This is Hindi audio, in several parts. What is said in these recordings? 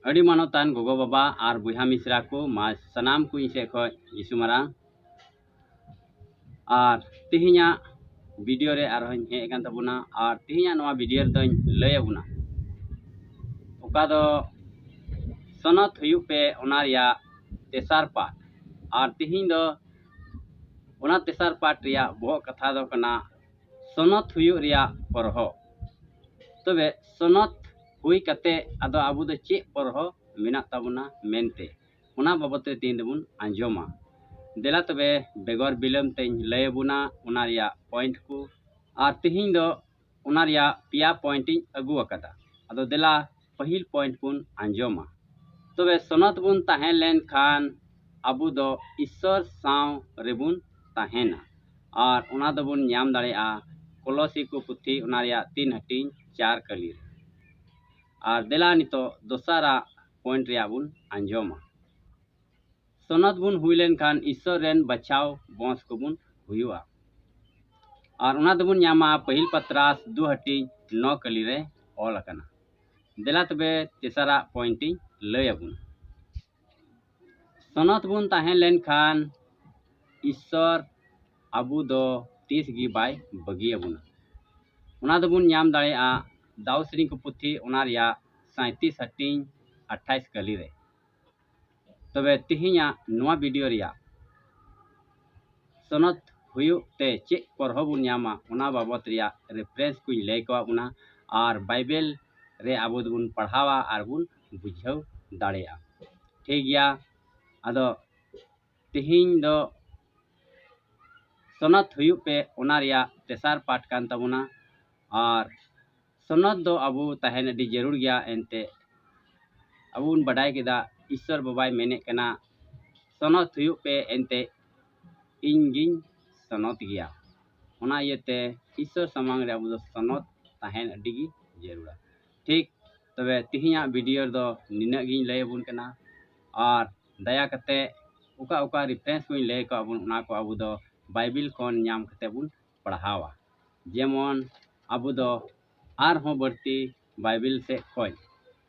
अड़ी मानतान गोगो बाबा और बुहा मिश्रा को मा सनाम को इसे खय यीशु मारांग और तिहिया वीडियो रे आरो हे कान तबुना और तिहिया नवा वीडियो दों लय अबुना ओका दो सनत हुयु पे ओनारिया तेसार पार्ट और तिहिन दो ओना तेसार पार्ट रिया बहु कथा दो कना सनत हुयु रिया परहो तबे सनत हुई कते आदो आबु दो चे परहो मेना तबुना मेनते ओना बाबते तीन दबुन आंजोमा देला तबे बेगर बिलम ते लय बुना ओना रिया पॉइंट को और तिहिन दो ओना रिया पिया पॉइंट अगु अकदा आदो देला पहिल पॉइंट बुन आंजोमा तबे सनत बुन ताहें लेन खान आबु दो ईश्वर साव रेबुन ताहेना और ओना दबुन ᱧᱟᱢ दाड़ेया कोलोसी को पुथी ओना रिया 3 हटिंग 4 कली और देला नितो दोसारा पॉइंट रिया बुन आंजोमा सनत बुन हुई लेन खान ईश्वर रेन बचाव बंस को बुन हुआ और ओना दबुन ᱧामा पहिल पत्रास 2 हटिंग 9 कली रे ऑल अकना देला तबे तेसारा पॉइंट लय अबुन सनत बुन ताहें लेन खान ईश्वर आबु दो तीस गी बाय बगी अबुना ओना दबुन ᱧाम दाड़ेया दाउश्री को पुथी ओना रिया 37 हटिंग 28 कली रे तबे तिहिया नवा वीडियो रिया सनत हुयु ते चे परहो बुन ᱧामा ओना बाबत रिया रेफरेंस को लय को अबुना और बाइबल रे आबु दबुन पढ़ावा और बुन बुझाव दाड़ेया ठीक गया आदो तिहिन दो सनत हुयु पे ओना रिया तेसार पार्ट कान तबुना और सनत दो अबु ताहेन अडी जरूर गया एनते अबुन बडाय केदा ईश्वर बाबाय मेने कना सनत हुयु पे एनते इंगिन सनत गया ओना येते ईश्वर समांग रे अबु दो सनत ताहेन अडी गी जरूरा ठीक तबे तिहिया वीडियो दो निना गिन लय अबुन कना और दया कते उका उका रेफरेंस को लय को अबुन ओना को अबु दो बाइबल कोन ᱧाम कते बुन पढ़ावा जेमन आबु दो आर हो बढ़ती बाइबल से खोज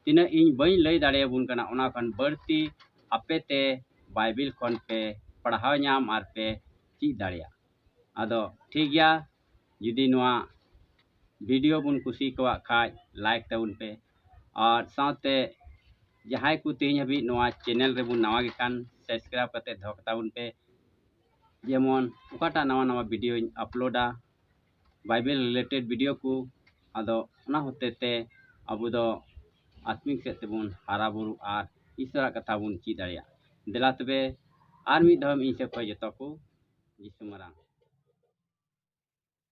तिना इन बई लय दाड़े बुन कना ओना खन बढ़ती अपेते बाइबल कोन पे पढ़ाव ᱧाम आर पे ची दाड़िया आदो ठीक गया जुदी नवा वीडियो बुन कुसी को खाज लाइक तबुन पे और साथे जहां को तीन हबी नवा चैनल रे बुन नवा गिकान सब्सक्राइब करते धोकता बुन पे जेमन उकाटा नवा नवा वीडियो अपलोडा बाइबल रिलेटेड वीडियो को आदो ओना होते ते अबु दो आत्मिक से तेबुन हारा बुरु और ईश्वर कथा बुन ची दाड़िया देला तबे आर मी धम इन से को जतो को यीशु मरांग।